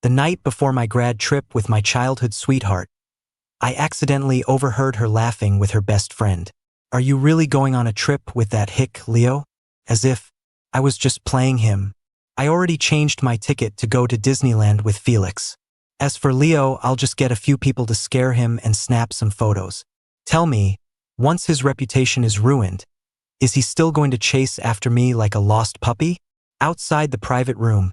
The night before my grad trip with my childhood sweetheart, I accidentally overheard her laughing with her best friend. "Are you really going on a trip with that hick, Leo?" As if I was just playing him. I already changed my ticket to go to Disneyland with Felix. As for Leo, I'll just get a few people to scare him and snap some photos. Tell me, once his reputation is ruined, is he still going to chase after me like a lost puppy? Outside the private room,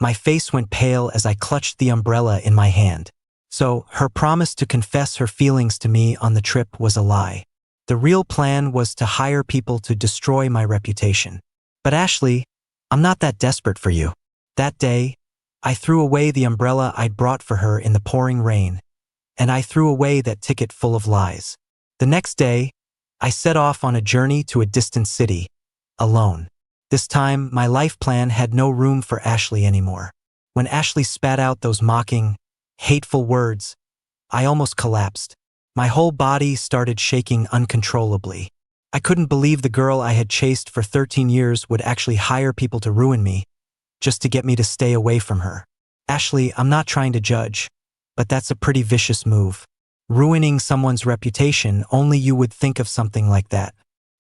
my face went pale as I clutched the umbrella in my hand. So, her promise to confess her feelings to me on the trip was a lie. The real plan was to hire people to destroy my reputation. But Ashley, I'm not that desperate for you. That day, I threw away the umbrella I'd brought for her in the pouring rain, and I threw away that ticket full of lies. The next day, I set off on a journey to a distant city, alone. This time, my life plan had no room for Ashley anymore. When Ashley spat out those mocking, hateful words, I almost collapsed. My whole body started shaking uncontrollably. I couldn't believe the girl I had chased for 13 years would actually hire people to ruin me, just to get me to stay away from her. Ashley, I'm not trying to judge, but that's a pretty vicious move. Ruining someone's reputation, only you would think of something like that.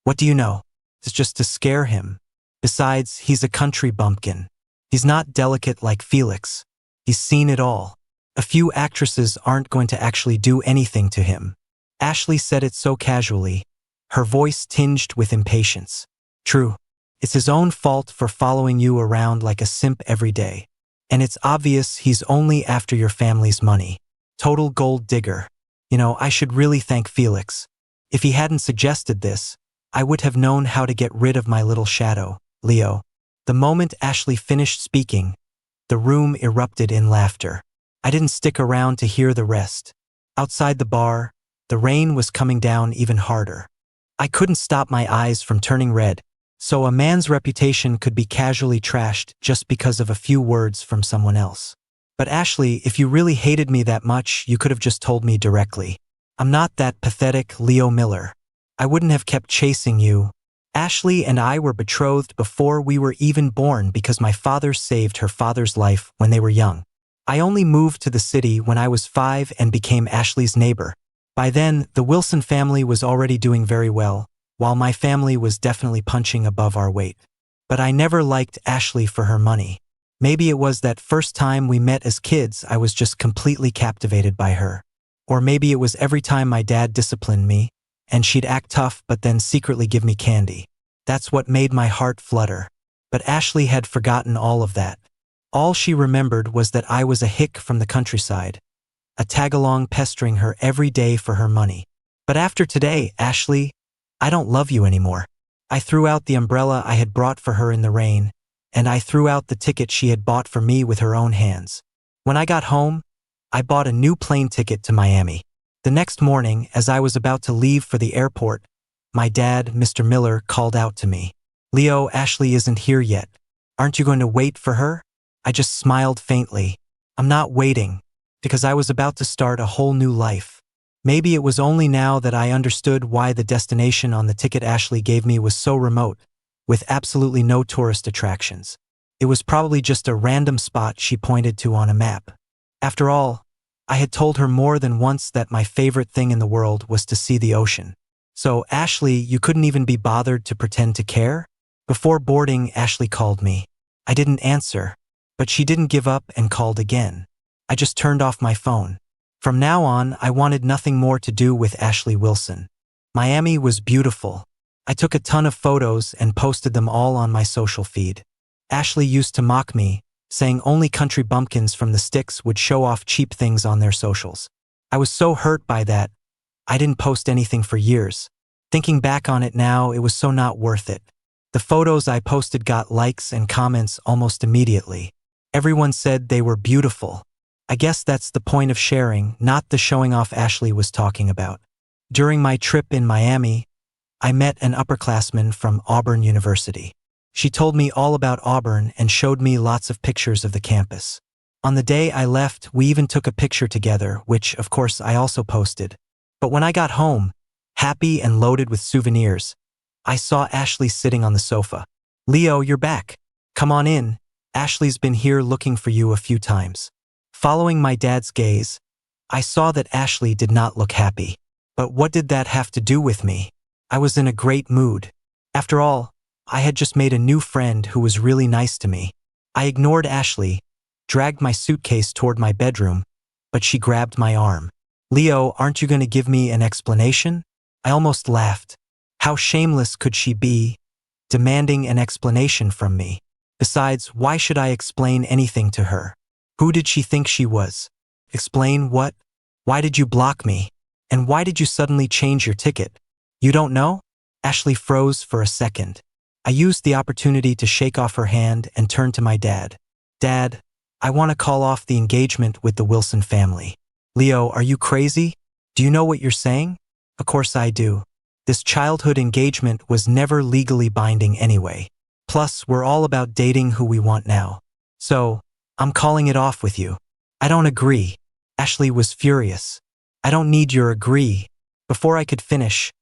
What do you know? It's just to scare him. Besides, he's a country bumpkin. He's not delicate like Felix. He's seen it all. A few actresses aren't going to actually do anything to him. Ashley said it so casually, her voice tinged with impatience. True. It's his own fault for following you around like a simp every day. And it's obvious he's only after your family's money. Total gold digger. You know, I should really thank Felix. If he hadn't suggested this, I would have known how to get rid of my little shadow, Leo. The moment Ashley finished speaking, the room erupted in laughter. I didn't stick around to hear the rest. Outside the bar, the rain was coming down even harder. I couldn't stop my eyes from turning red, so a man's reputation could be casually trashed just because of a few words from someone else. But Ashley, if you really hated me that much, you could have just told me directly. I'm not that pathetic Leo Miller. I wouldn't have kept chasing you. Ashley and I were betrothed before we were even born because my father saved her father's life when they were young. I only moved to the city when I was 5 and became Ashley's neighbor. By then, the Wilson family was already doing very well, while my family was definitely punching above our weight. But I never liked Ashley for her money. Maybe it was that first time we met as kids I was just completely captivated by her. Or maybe it was every time my dad disciplined me, and she'd act tough but then secretly give me candy. That's what made my heart flutter. But Ashley had forgotten all of that. All she remembered was that I was a hick from the countryside, a tag-along pestering her every day for her money. But after today, Ashley, I don't love you anymore. I threw out the umbrella I had brought for her in the rain, and I threw out the ticket she had bought for me with her own hands. When I got home, I bought a new plane ticket to Miami. The next morning, as I was about to leave for the airport, my dad, Mr. Miller, called out to me. "Leo, Ashley isn't here yet. Aren't you going to wait for her?" I just smiled faintly. I'm not waiting, because I was about to start a whole new life. Maybe it was only now that I understood why the destination on the ticket Ashley gave me was so remote, with absolutely no tourist attractions. It was probably just a random spot she pointed to on a map. After all, I had told her more than once that my favorite thing in the world was to see the ocean. So, Ashley, you couldn't even be bothered to pretend to care? Before boarding, Ashley called me. I didn't answer, but she didn't give up and called again. I just turned off my phone. From now on, I wanted nothing more to do with Ashley Wilson. Miami was beautiful. I took a ton of photos and posted them all on my social feed. Ashley used to mock me, saying only country bumpkins from the sticks would show off cheap things on their socials. I was so hurt by that, I didn't post anything for years. Thinking back on it now, it was so not worth it. The photos I posted got likes and comments almost immediately. Everyone said they were beautiful. I guess that's the point of sharing, not the showing off Ashley was talking about. During my trip in Miami, I met an upperclassman from Auburn University. She told me all about Auburn and showed me lots of pictures of the campus. On the day I left, we even took a picture together, which, of course, I also posted. But when I got home, happy and loaded with souvenirs, I saw Ashley sitting on the sofa. "Leo, you're back. Come on in. Ashley's been here looking for you a few times." Following my dad's gaze, I saw that Ashley did not look happy. But what did that have to do with me? I was in a great mood. After all, I had just made a new friend who was really nice to me. I ignored Ashley, dragged my suitcase toward my bedroom, but she grabbed my arm. "Leo, aren't you going to give me an explanation?" I almost laughed. How shameless could she be, demanding an explanation from me? Besides, why should I explain anything to her? Who did she think she was? Explain what? Why did you block me? And why did you suddenly change your ticket? You don't know? Ashley froze for a second. I used the opportunity to shake off her hand and turn to my dad. "Dad, I want to call off the engagement with the Wilson family." "Leo, are you crazy? Do you know what you're saying?" "Of course I do. This childhood engagement was never legally binding anyway. Plus, we're all about dating who we want now. So, I'm calling it off with you." "I don't agree." Ashley was furious. "I don't need your agree." Before I could finish,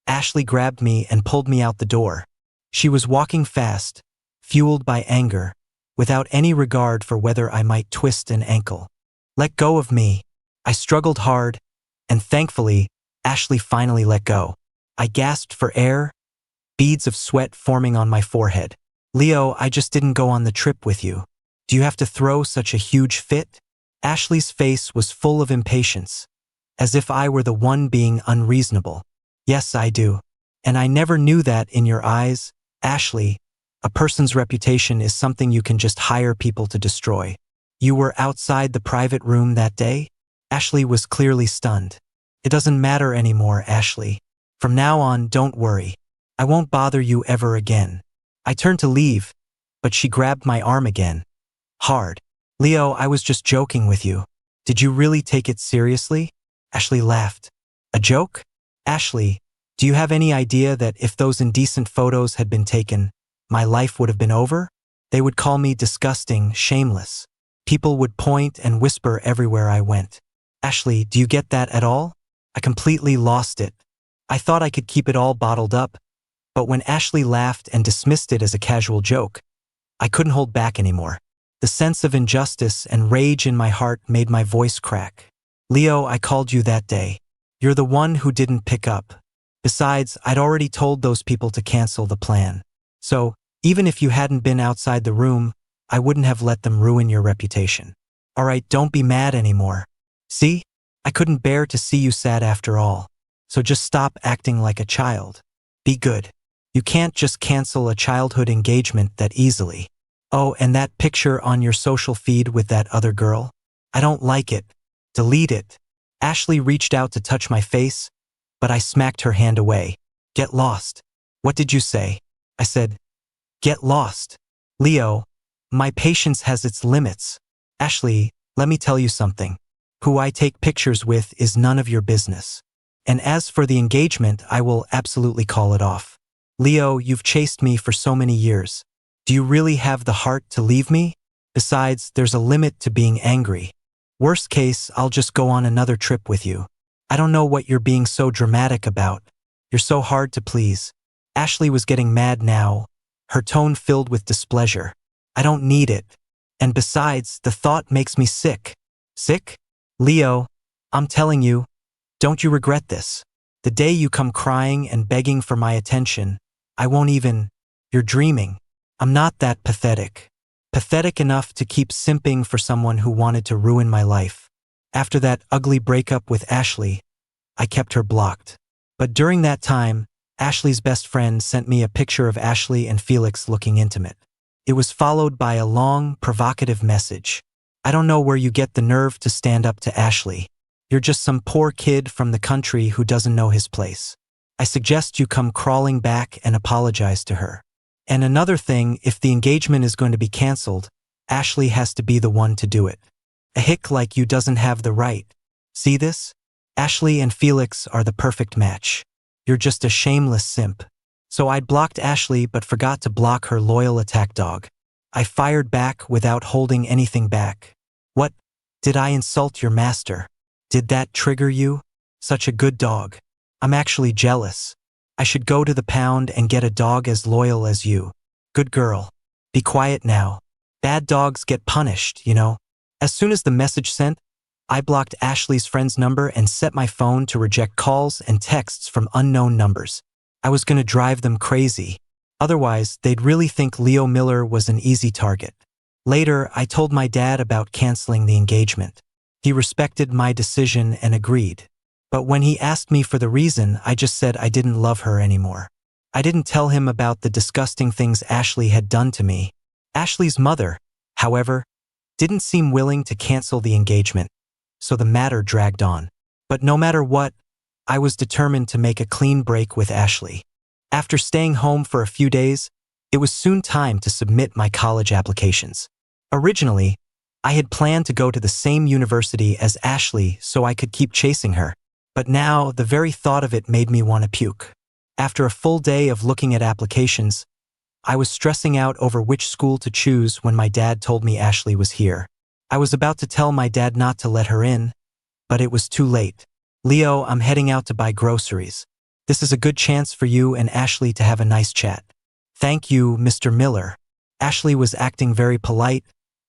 Ashley grabbed me and pulled me out the door. She was walking fast, fueled by anger, without any regard for whether I might twist an ankle. "Let go of me." I struggled hard, and thankfully, Ashley finally let go. I gasped for air, beads of sweat forming on my forehead. "Leo, I just didn't go on the trip with you. Do you have to throw such a huge fit?" Ashley's face was full of impatience, as if I were the one being unreasonable. "Yes, I do. And I never knew that in your eyes, Ashley. A person's reputation is something you can just hire people to destroy. You were outside the private room that day?" Ashley was clearly stunned. "It doesn't matter anymore, Ashley. From now on, don't worry. I won't bother you ever again." I turned to leave, but she grabbed my arm again. Hard. "Leo, I was just joking with you. Did you really take it seriously?" Ashley laughed. "A joke? Ashley, do you have any idea that if those indecent photos had been taken, my life would have been over? They would call me disgusting, shameless. People would point and whisper everywhere I went. Ashley, do you get that at all?" I completely lost it. I thought I could keep it all bottled up, but when Ashley laughed and dismissed it as a casual joke, I couldn't hold back anymore. The sense of injustice and rage in my heart made my voice crack. "Leo, I called you that day. You're the one who didn't pick up. Besides, I'd already told those people to cancel the plan. So, even if you hadn't been outside the room, I wouldn't have let them ruin your reputation. All right, don't be mad anymore. See? I couldn't bear to see you sad after all. So just stop acting like a child. Be good. You can't just cancel a childhood engagement that easily. Oh, and that picture on your social feed with that other girl? I don't like it. Delete it." Ashley reached out to touch my face, but I smacked her hand away. "Get lost." "What did you say?" I said, "Get lost." "Leo, my patience has its limits." "Ashley, let me tell you something. Who I take pictures with is none of your business. And as for the engagement, I will absolutely call it off. Leo, you've chased me for so many years. Do you really have the heart to leave me? Besides, there's a limit to being angry. Worst case, I'll just go on another trip with you. I don't know what you're being so dramatic about. You're so hard to please." Ashley was getting mad now, her tone filled with displeasure. "I don't need it. And besides, the thought makes me sick." "Sick? Leo, I'm telling you, don't you regret this? The day you come crying and begging for my attention, I won't even. You're dreaming. I'm not that pathetic. Pathetic enough to keep simping for someone who wanted to ruin my life. After that ugly breakup with Ashley, I kept her blocked. But during that time, Ashley's best friend sent me a picture of Ashley and Felix looking intimate. It was followed by a long, provocative message. I don't know where you get the nerve to stand up to Ashley. You're just some poor kid from the country who doesn't know his place. I suggest you come crawling back and apologize to her. And another thing, if the engagement is going to be canceled, Ashley has to be the one to do it. A hick like you doesn't have the right. See this? Ashley and Felix are the perfect match. You're just a shameless simp." So I'd blocked Ashley but forgot to block her loyal attack dog. I fired back without holding anything back. "What? Did I insult your master? Did that trigger you? Such a good dog. I'm actually jealous. I should go to the pound and get a dog as loyal as you. Good girl. Be quiet now. Bad dogs get punished, you know." As soon as the message sent, I blocked Ashley's friend's number and set my phone to reject calls and texts from unknown numbers. I was going to drive them crazy. Otherwise, they'd really think Leo Miller was an easy target. Later, I told my dad about canceling the engagement. He respected my decision and agreed. But when he asked me for the reason, I just said I didn't love her anymore. I didn't tell him about the disgusting things Ashley had done to me. Ashley's mother, however, didn't seem willing to cancel the engagement, so the matter dragged on. But no matter what, I was determined to make a clean break with Ashley. After staying home for a few days, it was soon time to submit my college applications. Originally, I had planned to go to the same university as Ashley so I could keep chasing her. But now, the very thought of it made me want to puke. After a full day of looking at applications, I was stressing out over which school to choose when my dad told me Ashley was here. I was about to tell my dad not to let her in, but it was too late. Leo, I'm heading out to buy groceries. This is a good chance for you and Ashley to have a nice chat. Thank you, Mr. Miller. Ashley was acting very polite,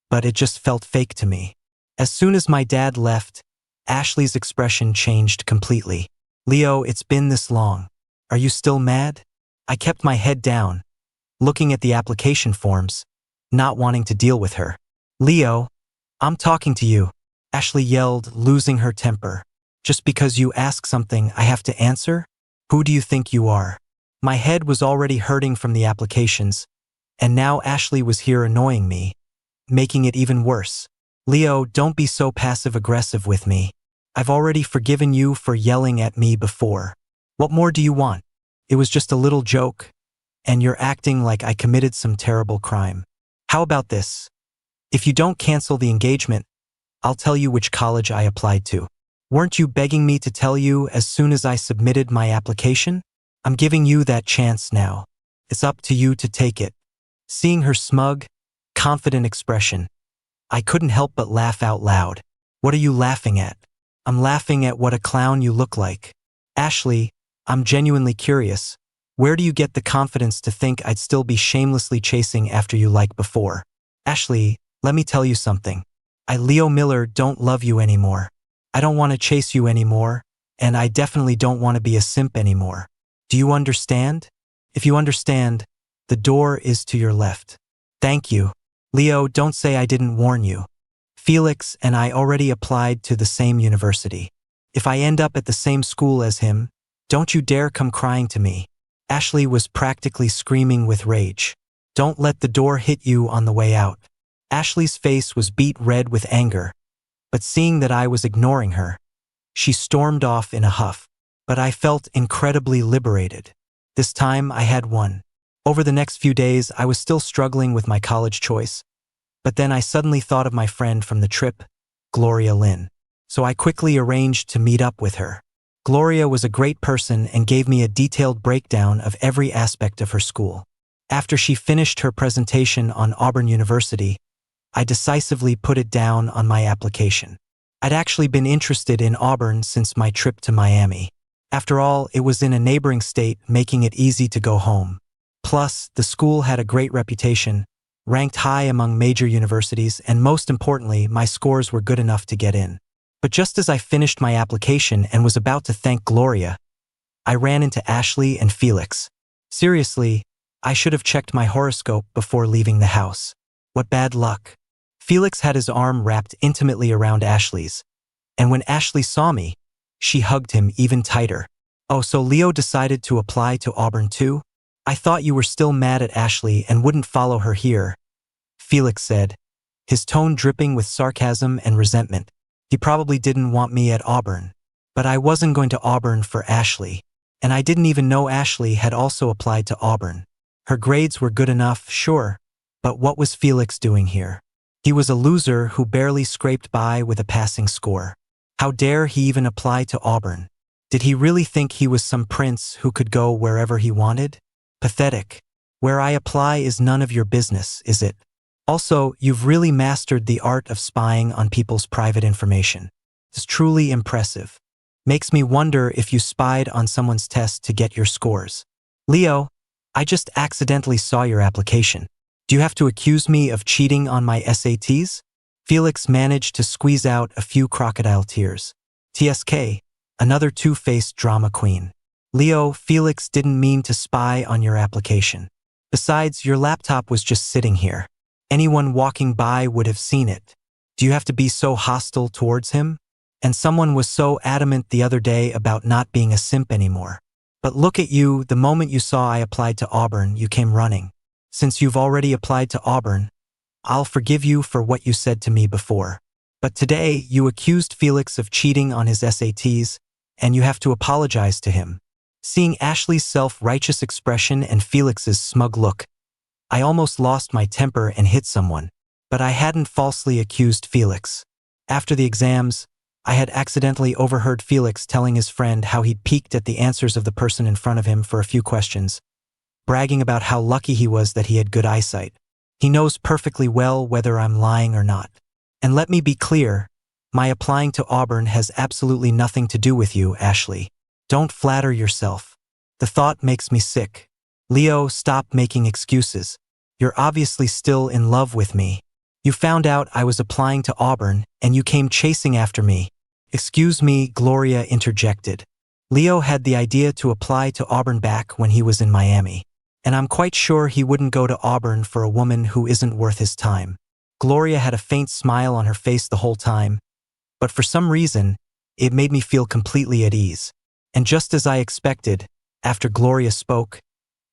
but it just felt fake to me. As soon as my dad left, Ashley's expression changed completely. Leo, it's been this long. Are you still mad? I kept my head down, looking at the application forms, not wanting to deal with her. Leo, I'm talking to you, Ashley yelled, losing her temper. Just because you ask something, I have to answer? Who do you think you are? My head was already hurting from the applications, and now Ashley was here annoying me, making it even worse. Leo, don't be so passive-aggressive with me. I've already forgiven you for yelling at me before. What more do you want? It was just a little joke, and you're acting like I committed some terrible crime. How about this? If you don't cancel the engagement, I'll tell you which college I applied to. Weren't you begging me to tell you as soon as I submitted my application? I'm giving you that chance now. It's up to you to take it. Seeing her smug, confident expression, I couldn't help but laugh out loud. What are you laughing at? I'm laughing at what a clown you look like. Ashley, I'm genuinely curious. Where do you get the confidence to think I'd still be shamelessly chasing after you like before? Ashley, let me tell you something. I, Leo Miller, don't love you anymore. I don't want to chase you anymore, and I definitely don't want to be a simp anymore. Do you understand? If you understand, the door is to your left. Thank you. Leo, don't say I didn't warn you. Felix and I already applied to the same university. If I end up at the same school as him, don't you dare come crying to me. Ashley was practically screaming with rage. Don't let the door hit you on the way out. Ashley's face was beet red with anger, but seeing that I was ignoring her, she stormed off in a huff. But I felt incredibly liberated. This time I had won. Over the next few days, I was still struggling with my college choice, but then I suddenly thought of my friend from the trip, Gloria Lynn. So I quickly arranged to meet up with her. Gloria was a great person and gave me a detailed breakdown of every aspect of her school. After she finished her presentation on Auburn University, I decisively put it down on my application. I'd actually been interested in Auburn since my trip to Miami. After all, it was in a neighboring state, making it easy to go home. Plus, the school had a great reputation, ranked high among major universities, and most importantly, my scores were good enough to get in. But just as I finished my application and was about to thank Gloria, I ran into Ashley and Felix. Seriously, I should have checked my horoscope before leaving the house. What bad luck. Felix had his arm wrapped intimately around Ashley's, and when Ashley saw me, she hugged him even tighter. Oh, so Leo decided to apply to Auburn too? I thought you were still mad at Ashley and wouldn't follow her here, Felix said, his tone dripping with sarcasm and resentment. He probably didn't want me at Auburn. But I wasn't going to Auburn for Ashley, and I didn't even know Ashley had also applied to Auburn. Her grades were good enough, sure, but what was Felix doing here? He was a loser who barely scraped by with a passing score. How dare he even apply to Auburn? Did he really think he was some prince who could go wherever he wanted? Pathetic. Where I apply is none of your business, is it? Also, you've really mastered the art of spying on people's private information. It's truly impressive. Makes me wonder if you spied on someone's test to get your scores. Leo, I just accidentally saw your application. Do you have to accuse me of cheating on my SATs? Felix managed to squeeze out a few crocodile tears. TSK, another two-faced drama queen. Leo, Felix didn't mean to spy on your application. Besides, your laptop was just sitting here. Anyone walking by would have seen it. Do you have to be so hostile towards him? And someone was so adamant the other day about not being a simp anymore. But look at you, the moment you saw I applied to Auburn, you came running. Since you've already applied to Auburn, I'll forgive you for what you said to me before. But today, you accused Felix of cheating on his SATs, and you have to apologize to him. Seeing Ashley's self-righteous expression and Felix's smug look, I almost lost my temper and hit someone. But I hadn't falsely accused Felix. After the exams, I had accidentally overheard Felix telling his friend how he'd peeked at the answers of the person in front of him for a few questions, bragging about how lucky he was that he had good eyesight. He knows perfectly well whether I'm lying or not. And let me be clear, my applying to Auburn has absolutely nothing to do with you, Ashley. Don't flatter yourself. The thought makes me sick. Leo, stop making excuses. You're obviously still in love with me. You found out I was applying to Auburn, and you came chasing after me. Excuse me, Gloria interjected. Leo had the idea to apply to Auburn back when he was in Miami. And I'm quite sure he wouldn't go to Auburn for a woman who isn't worth his time. Gloria had a faint smile on her face the whole time, but for some reason, it made me feel completely at ease. And just as I expected, after Gloria spoke,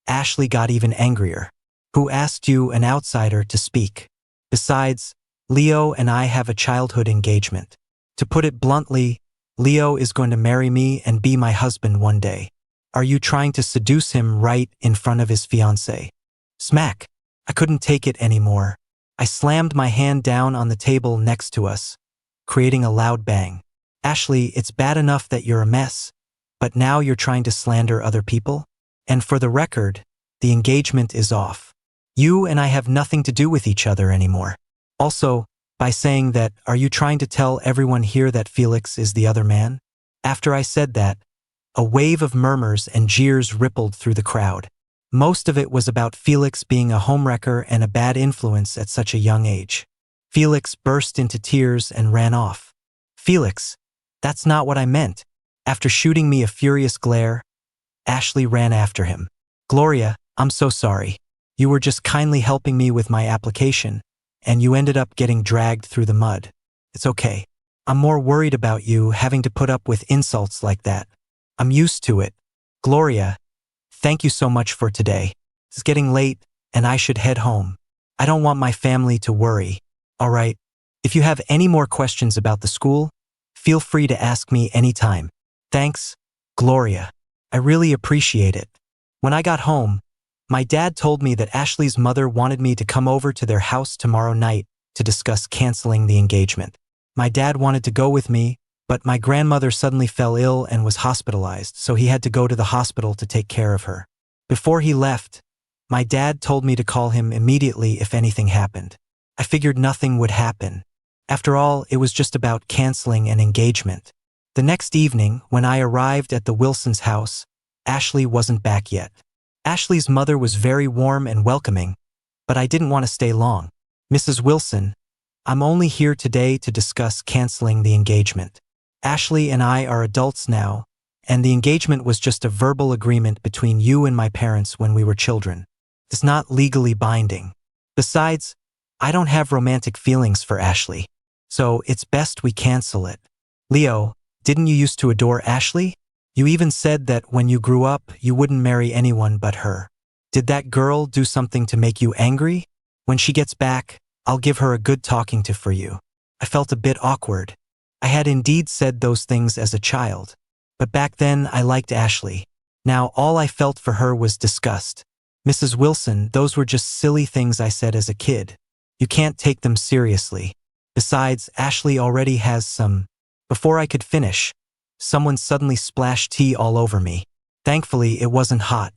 Ashley got even angrier. Who asked you, an outsider, to speak? Besides, Leo and I have a childhood engagement. To put it bluntly, Leo is going to marry me and be my husband one day. Are you trying to seduce him right in front of his fiancée? Smack! I couldn't take it anymore. I slammed my hand down on the table next to us, creating a loud bang. Ashley, it's bad enough that you're a mess, but now you're trying to slander other people? And for the record, the engagement is off. You and I have nothing to do with each other anymore. Also, by saying that, are you trying to tell everyone here that Felix is the other man? After I said that, a wave of murmurs and jeers rippled through the crowd. Most of it was about Felix being a homewrecker and a bad influence at such a young age. Felix burst into tears and ran off. Felix, that's not what I meant. After shooting me a furious glare, Ashley ran after him. Gloria, I'm so sorry. You were just kindly helping me with my application, and you ended up getting dragged through the mud. It's okay. I'm more worried about you having to put up with insults like that. I'm used to it. Gloria, thank you so much for today. It's getting late, and I should head home. I don't want my family to worry. All right. If you have any more questions about the school, feel free to ask me anytime. Thanks, Gloria. I really appreciate it. When I got home, my dad told me that Ashley's mother wanted me to come over to their house tomorrow night to discuss canceling the engagement. My dad wanted to go with me, but my grandmother suddenly fell ill and was hospitalized, so he had to go to the hospital to take care of her. Before he left, my dad told me to call him immediately if anything happened. I figured nothing would happen. After all, it was just about canceling an engagement. The next evening, when I arrived at the Wilsons' house, Ashley wasn't back yet. Ashley's mother was very warm and welcoming, but I didn't want to stay long. Mrs. Wilson, I'm only here today to discuss canceling the engagement. Ashley and I are adults now, and the engagement was just a verbal agreement between you and my parents when we were children. It's not legally binding. Besides, I don't have romantic feelings for Ashley, so it's best we cancel it. Leo, didn't you used to adore Ashley? You even said that when you grew up, you wouldn't marry anyone but her. Did that girl do something to make you angry? When she gets back, I'll give her a good talking to for you. I felt a bit awkward. I had indeed said those things as a child, but back then I liked Ashley. Now all I felt for her was disgust. Mrs. Wilson, those were just silly things I said as a kid. You can't take them seriously. Besides, Ashley already has some. Before I could finish, someone suddenly splashed tea all over me. Thankfully, it wasn't hot.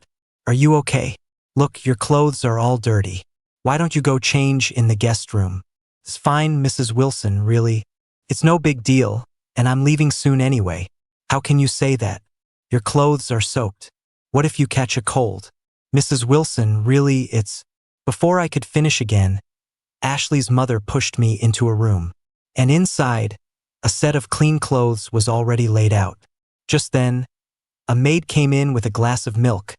Are you okay? Look, your clothes are all dirty. Why don't you go change in the guest room? It's fine, Mrs. Wilson, really. It's no big deal, and I'm leaving soon anyway. How can you say that? Your clothes are soaked. What if you catch a cold? Mrs. Wilson, really, it's… Before I could finish again, Ashley's mother pushed me into a room. And inside, a set of clean clothes was already laid out. Just then, a maid came in with a glass of milk,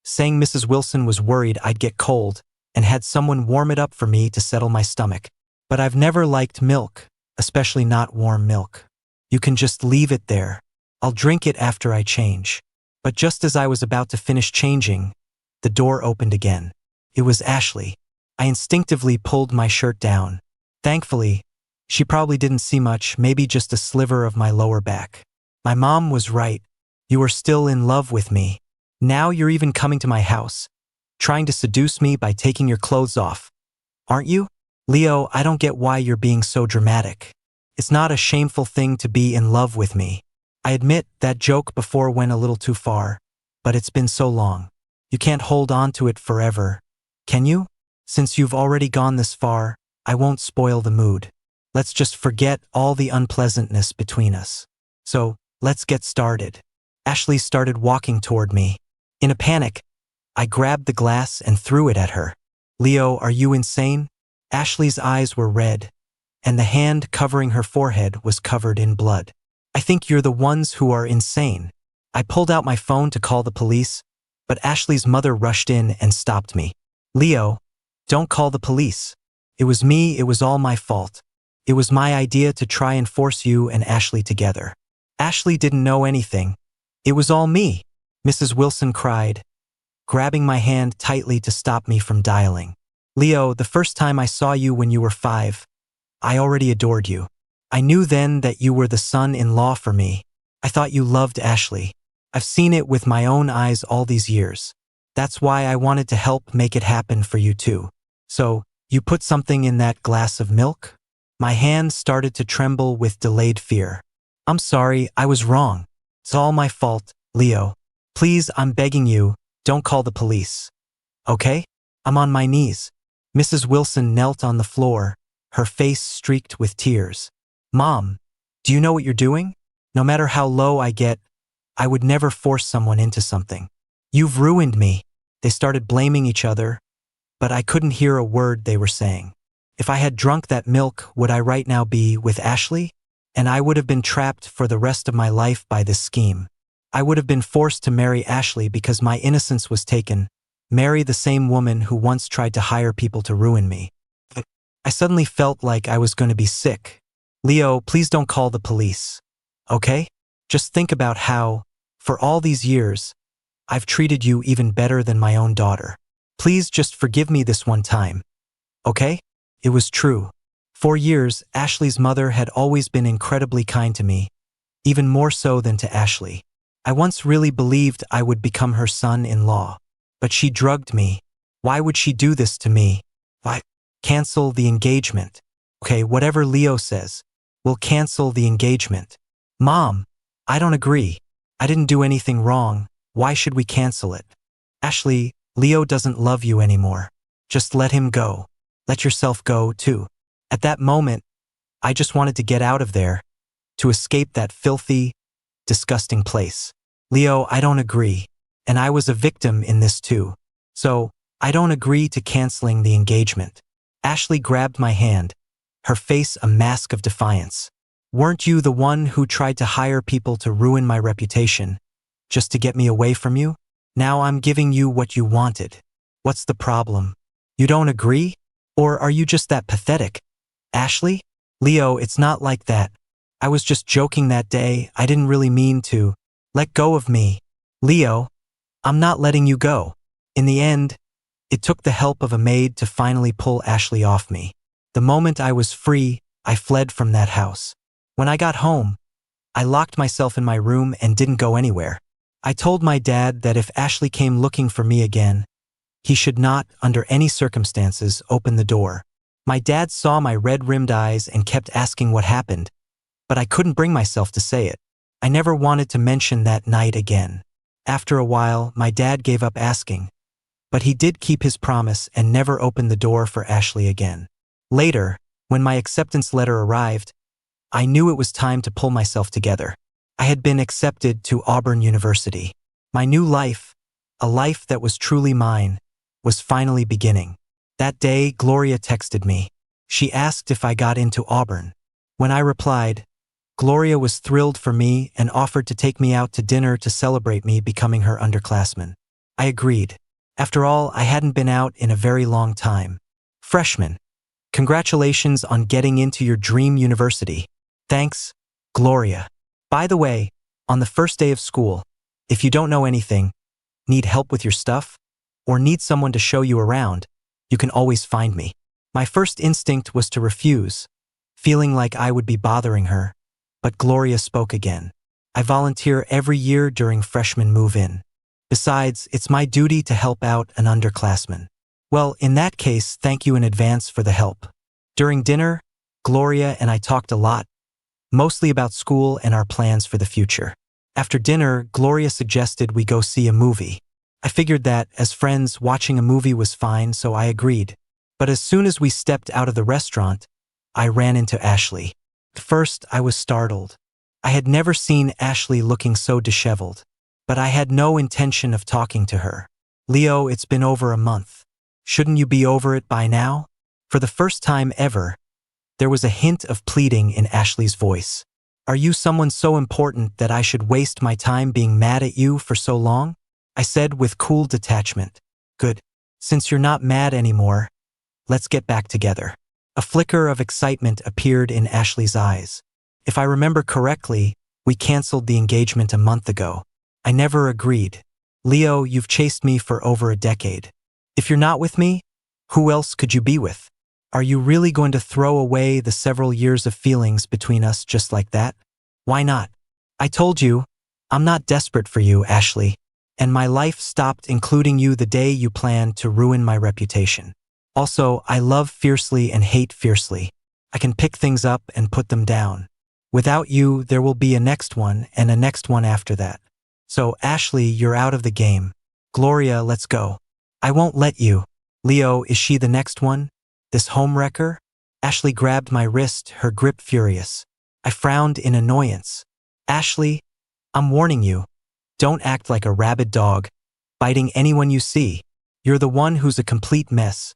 saying Mrs. Wilson was worried I'd get cold and had someone warm it up for me to settle my stomach. But I've never liked milk, especially not warm milk. You can just leave it there. I'll drink it after I change. But just as I was about to finish changing, the door opened again. It was Ashley. I instinctively pulled my shirt down. Thankfully, she probably didn't see much, maybe just a sliver of my lower back. My mom was right. You are still in love with me. Now you're even coming to my house, trying to seduce me by taking your clothes off. Aren't you? Leo, I don't get why you're being so dramatic. It's not a shameful thing to be in love with me. I admit that joke before went a little too far, but it's been so long. You can't hold on to it forever, can you? Since you've already gone this far, I won't spoil the mood. Let's just forget all the unpleasantness between us. So, let's get started. Ashley started walking toward me. In a panic, I grabbed the glass and threw it at her. Leo, are you insane? Ashley's eyes were red, and the hand covering her forehead was covered in blood. I think you're the ones who are insane. I pulled out my phone to call the police, but Ashley's mother rushed in and stopped me. Leo, don't call the police. It was me, it was all my fault. It was my idea to try and force you and Ashley together. Ashley didn't know anything. It was all me, Mrs. Wilson cried, grabbing my hand tightly to stop me from dialing. Leo, the first time I saw you when you were 5, I already adored you. I knew then that you were the son-in-law for me. I thought you loved Ashley. I've seen it with my own eyes all these years. That's why I wanted to help make it happen for you too. So, you put something in that glass of milk? My hand started to tremble with delayed fear. I'm sorry, I was wrong. It's all my fault, Leo. Please, I'm begging you, don't call the police. Okay? I'm on my knees. Mrs. Wilson knelt on the floor, her face streaked with tears. Mom, do you know what you're doing? No matter how low I get, I would never force someone into something. You've ruined me. They started blaming each other, but I couldn't hear a word they were saying. If I had drunk that milk, would I right now be with Ashley? And I would have been trapped for the rest of my life by this scheme. I would have been forced to marry Ashley because my innocence was taken, marry the same woman who once tried to hire people to ruin me. I suddenly felt like I was going to be sick. Leo, please don't call the police. Okay? Just think about how, for all these years, I've treated you even better than my own daughter. Please just forgive me this one time. Okay? It was true. For years, Ashley's mother had always been incredibly kind to me, even more so than to Ashley. I once really believed I would become her son-in-law. But she drugged me. Why would she do this to me? Why? Cancel the engagement. Okay, whatever Leo says, we'll cancel the engagement. Mom, I don't agree. I didn't do anything wrong. Why should we cancel it? Ashley, Leo doesn't love you anymore. Just let him go. Let yourself go, too. At that moment, I just wanted to get out of there, to escape that filthy, disgusting place. Leo, I don't agree. And I was a victim in this too. So, I don't agree to canceling the engagement. Ashley grabbed my hand, her face a mask of defiance. Weren't you the one who tried to hire people to ruin my reputation, just to get me away from you? Now I'm giving you what you wanted. What's the problem? You don't agree? Or are you just that pathetic? Ashley? Leo, it's not like that. I was just joking that day. I didn't really mean to. Let go of me. Leo, I'm not letting you go. In the end, it took the help of a maid to finally pull Ashley off me. The moment I was free, I fled from that house. When I got home, I locked myself in my room and didn't go anywhere. I told my dad that if Ashley came looking for me again, he should not, under any circumstances, open the door. My dad saw my red-rimmed eyes and kept asking what happened, but I couldn't bring myself to say it. I never wanted to mention that night again. After a while, my dad gave up asking, but he did keep his promise and never opened the door for Ashley again. Later, when my acceptance letter arrived, I knew it was time to pull myself together. I had been accepted to Auburn University. My new life, a life that was truly mine, was finally beginning. That day, Gloria texted me. She asked if I got into Auburn. When I replied, Gloria was thrilled for me and offered to take me out to dinner to celebrate me becoming her underclassman. I agreed. After all, I hadn't been out in a very long time. Freshman. Congratulations on getting into your dream university. Thanks, Gloria. By the way, on the first day of school, if you don't know anything, need help with your stuff, or need someone to show you around, you can always find me. My first instinct was to refuse, feeling like I would be bothering her, but Gloria spoke again. I volunteer every year during freshman move-in. Besides, it's my duty to help out an underclassman. Well, in that case, thank you in advance for the help. During dinner, Gloria and I talked a lot, mostly about school and our plans for the future. After dinner, Gloria suggested we go see a movie. I figured that, as friends, watching a movie was fine, so I agreed. But as soon as we stepped out of the restaurant, I ran into Ashley. At first, I was startled. I had never seen Ashley looking so disheveled. But I had no intention of talking to her. Leo, it's been over a month. Shouldn't you be over it by now? For the first time ever, there was a hint of pleading in Ashley's voice. Are you someone so important that I should waste my time being mad at you for so long? I said with cool detachment. Good. Since you're not mad anymore, let's get back together. A flicker of excitement appeared in Ashley's eyes. If I remember correctly, we canceled the engagement a month ago. I never agreed. Leo, you've chased me for over a decade. If you're not with me, who else could you be with? Are you really going to throw away the several years of feelings between us just like that? Why not? I told you, I'm not desperate for you, Ashley, and my life stopped including you the day you planned to ruin my reputation. Also, I love fiercely and hate fiercely. I can pick things up and put them down. Without you, there will be a next one and a next one after that. So, Ashley, you're out of the game. Gloria, let's go. I won't let you. Leo, is she the next one? This homewrecker? Ashley grabbed my wrist, her grip furious. I frowned in annoyance. Ashley, I'm warning you. Don't act like a rabid dog, biting anyone you see. You're the one who's a complete mess.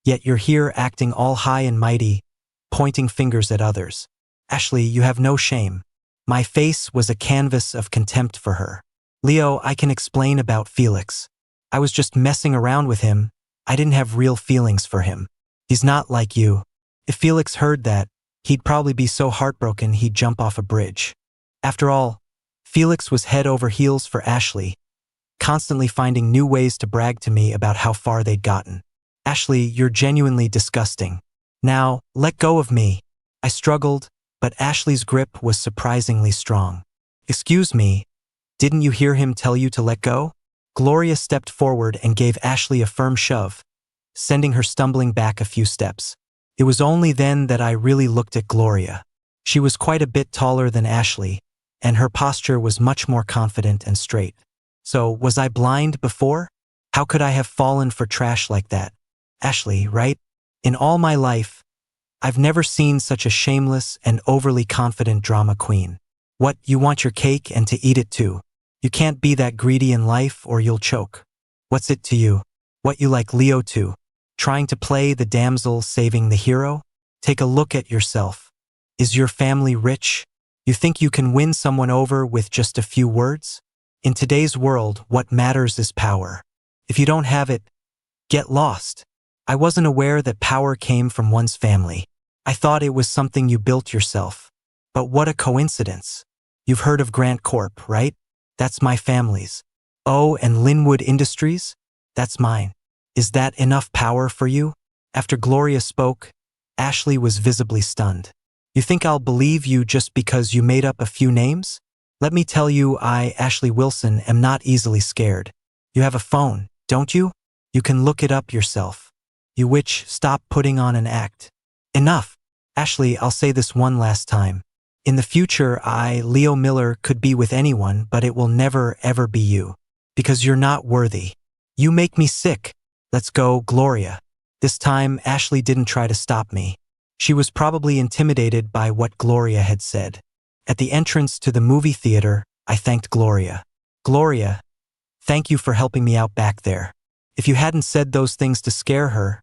Yet you're here acting all high and mighty, pointing fingers at others. Ashley, you have no shame. My face was a canvas of contempt for her. Leo, I can explain about Felix. I was just messing around with him. I didn't have real feelings for him. He's not like you. If Felix heard that, he'd probably be so heartbroken he'd jump off a bridge. After all, Felix was head over heels for Ashley, constantly finding new ways to brag to me about how far they'd gotten. Ashley, you're genuinely disgusting. Now, let go of me. I struggled, but Ashley's grip was surprisingly strong. Excuse me, didn't you hear him tell you to let go? Gloria stepped forward and gave Ashley a firm shove, sending her stumbling back a few steps. It was only then that I really looked at Gloria. She was quite a bit taller than Ashley, and her posture was much more confident and straight. So, was I blind before? How could I have fallen for trash like that? Ashley, right? In all my life, I've never seen such a shameless and overly confident drama queen. What, you want your cake and to eat it too? You can't be that greedy in life or you'll choke. What's it to you? What you like Leo to? Trying to play the damsel saving the hero? Take a look at yourself. Is your family rich? You think you can win someone over with just a few words? In today's world, what matters is power. If you don't have it, get lost. I wasn't aware that power came from one's family. I thought it was something you built yourself. But what a coincidence. You've heard of Grant Corp, right? That's my family's. Oh, and Linwood Industries? That's mine. Is that enough power for you? After Gloria spoke, Ashley was visibly stunned. You think I'll believe you just because you made up a few names? Let me tell you, I, Ashley Wilson, am not easily scared. You have a phone, don't you? You can look it up yourself. You witch, stop putting on an act. Enough. Ashley, I'll say this one last time. In the future, I, Leo Miller, could be with anyone, but it will never, ever be you. Because you're not worthy. You make me sick. Let's go, Gloria. This time, Ashley didn't try to stop me. She was probably intimidated by what Gloria had said. At the entrance to the movie theater, I thanked Gloria. Gloria, thank you for helping me out back there. If you hadn't said those things to scare her,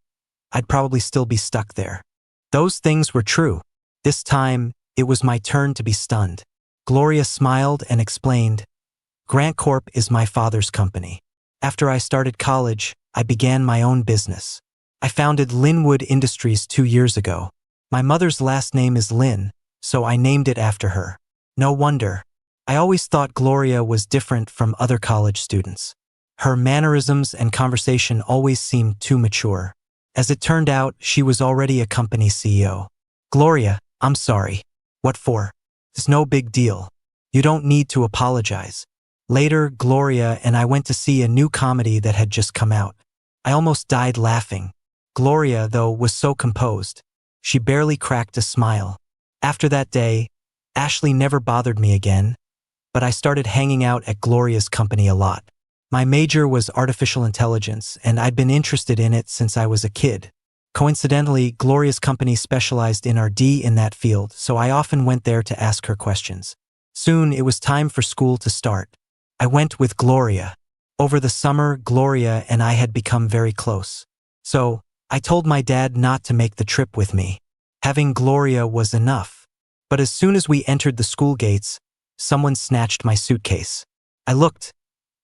I'd probably still be stuck there. Those things were true. This time, it was my turn to be stunned. Gloria smiled and explained, Grant Corp is my father's company. After I started college, I began my own business. I founded Linwood Industries 2 years ago. My mother's last name is Lin, so I named it after her. No wonder. I always thought Gloria was different from other college students. Her mannerisms and conversation always seemed too mature. As it turned out, she was already a company CEO. Gloria, I'm sorry. What for? It's no big deal. You don't need to apologize. Later, Gloria and I went to see a new comedy that had just come out. I almost died laughing. Gloria, though, was so composed. She barely cracked a smile. After that day, Ashley never bothered me again, but I started hanging out at Gloria's company a lot. My major was artificial intelligence, and I'd been interested in it since I was a kid. Coincidentally, Gloria's company specialized in R&D in that field, so I often went there to ask her questions. Soon, it was time for school to start. I went with Gloria. Over the summer, Gloria and I had become very close. So, I told my dad not to make the trip with me. Having Gloria was enough. But as soon as we entered the school gates, someone snatched my suitcase. I looked,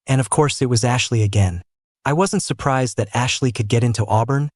and of course it was Ashley again. I wasn't surprised that Ashley could get into Auburn,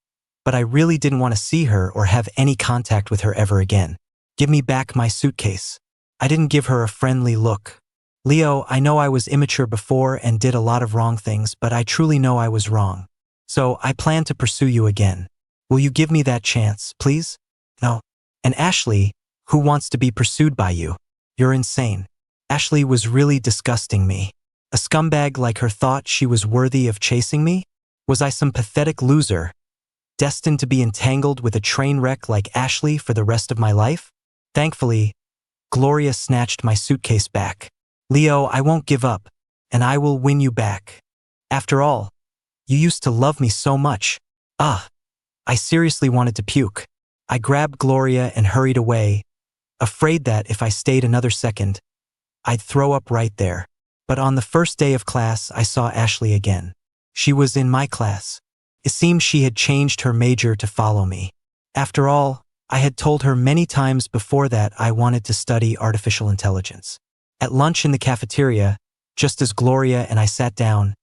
but I really didn't want to see her or have any contact with her ever again. Give me back my suitcase. I didn't give her a friendly look. Leo, I know I was immature before and did a lot of wrong things, but I truly know I was wrong. So I plan to pursue you again. Will you give me that chance, please? No. And Ashley, who wants to be pursued by you? You're insane. Ashley was really disgusting me. A scumbag like her thought she was worthy of chasing me? Was I some pathetic loser, destined to be entangled with a train wreck like Ashley for the rest of my life? Thankfully, Gloria snatched my suitcase back. Leo, I won't give up, and I will win you back. After all, you used to love me so much. I seriously wanted to puke. I grabbed Gloria and hurried away, afraid that if I stayed another second, I'd throw up right there. But on the first day of class, I saw Ashley again. She was in my class. It seemed she had changed her major to follow me. After all, I had told her many times before that I wanted to study artificial intelligence. At lunch in the cafeteria, just as Gloria and I sat down,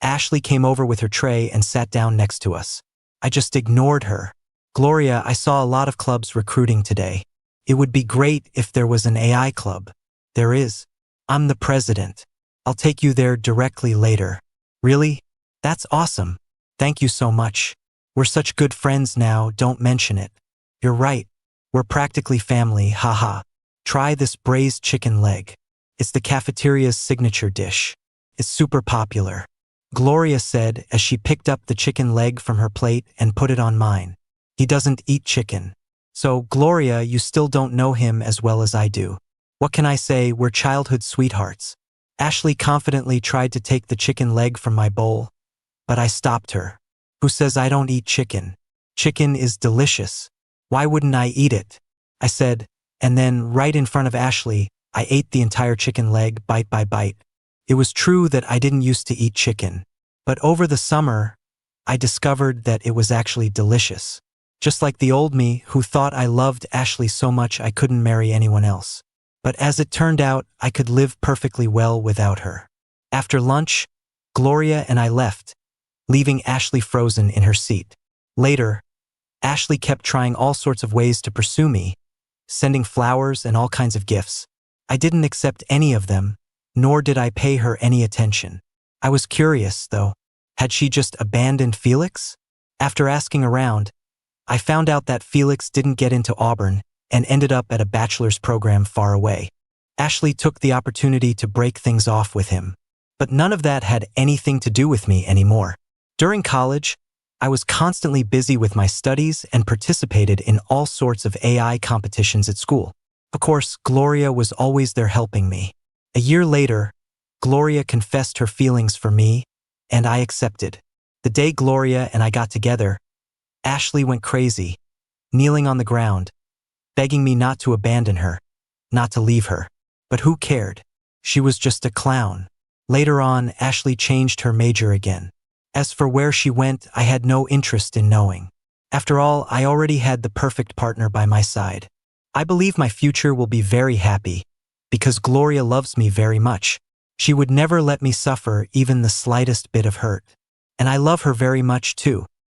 Ashley came over with her tray and sat down next to us. I just ignored her. Gloria, I saw a lot of clubs recruiting today. It would be great if there was an AI club. There is. I'm the president. I'll take you there directly later. Really? That's awesome. Thank you so much. We're such good friends now, don't mention it. You're right. We're practically family, haha. Try this braised chicken leg. It's the cafeteria's signature dish. It's super popular. Gloria said as she picked up the chicken leg from her plate and put it on mine. He doesn't eat chicken. So, Gloria, you still don't know him as well as I do. What can I say? We're childhood sweethearts. Ashley confidently tried to take the chicken leg from my bowl, but I stopped her. Who says I don't eat chicken? Chicken is delicious. Why wouldn't I eat it? I said, and then, right in front of Ashley, I ate the entire chicken leg bite by bite. It was true that I didn't used to eat chicken, but over the summer, I discovered that it was actually delicious. Just like the old me who thought I loved Ashley so much I couldn't marry anyone else. But as it turned out, I could live perfectly well without her. After lunch, Gloria and I left, leaving Ashley frozen in her seat. Later, Ashley kept trying all sorts of ways to pursue me, sending flowers and all kinds of gifts. I didn't accept any of them, nor did I pay her any attention. I was curious, though. Had she just abandoned Felix? After asking around, I found out that Felix didn't get into Auburn and ended up at a bachelor's program far away. Ashley took the opportunity to break things off with him. But none of that had anything to do with me anymore. During college, I was constantly busy with my studies and participated in all sorts of AI competitions at school. Of course, Gloria was always there helping me. A year later, Gloria confessed her feelings for me, and I accepted. The day Gloria and I got together, Ashley went crazy, kneeling on the ground, begging me not to abandon her, not to leave her. But who cared? She was just a clown. Later on, Ashley changed her major again. As for where she went, I had no interest in knowing. After all, I already had the perfect partner by my side. I believe my future will be very happy, because Gloria loves me very much. She would never let me suffer even the slightest bit of hurt. And I love her very much too.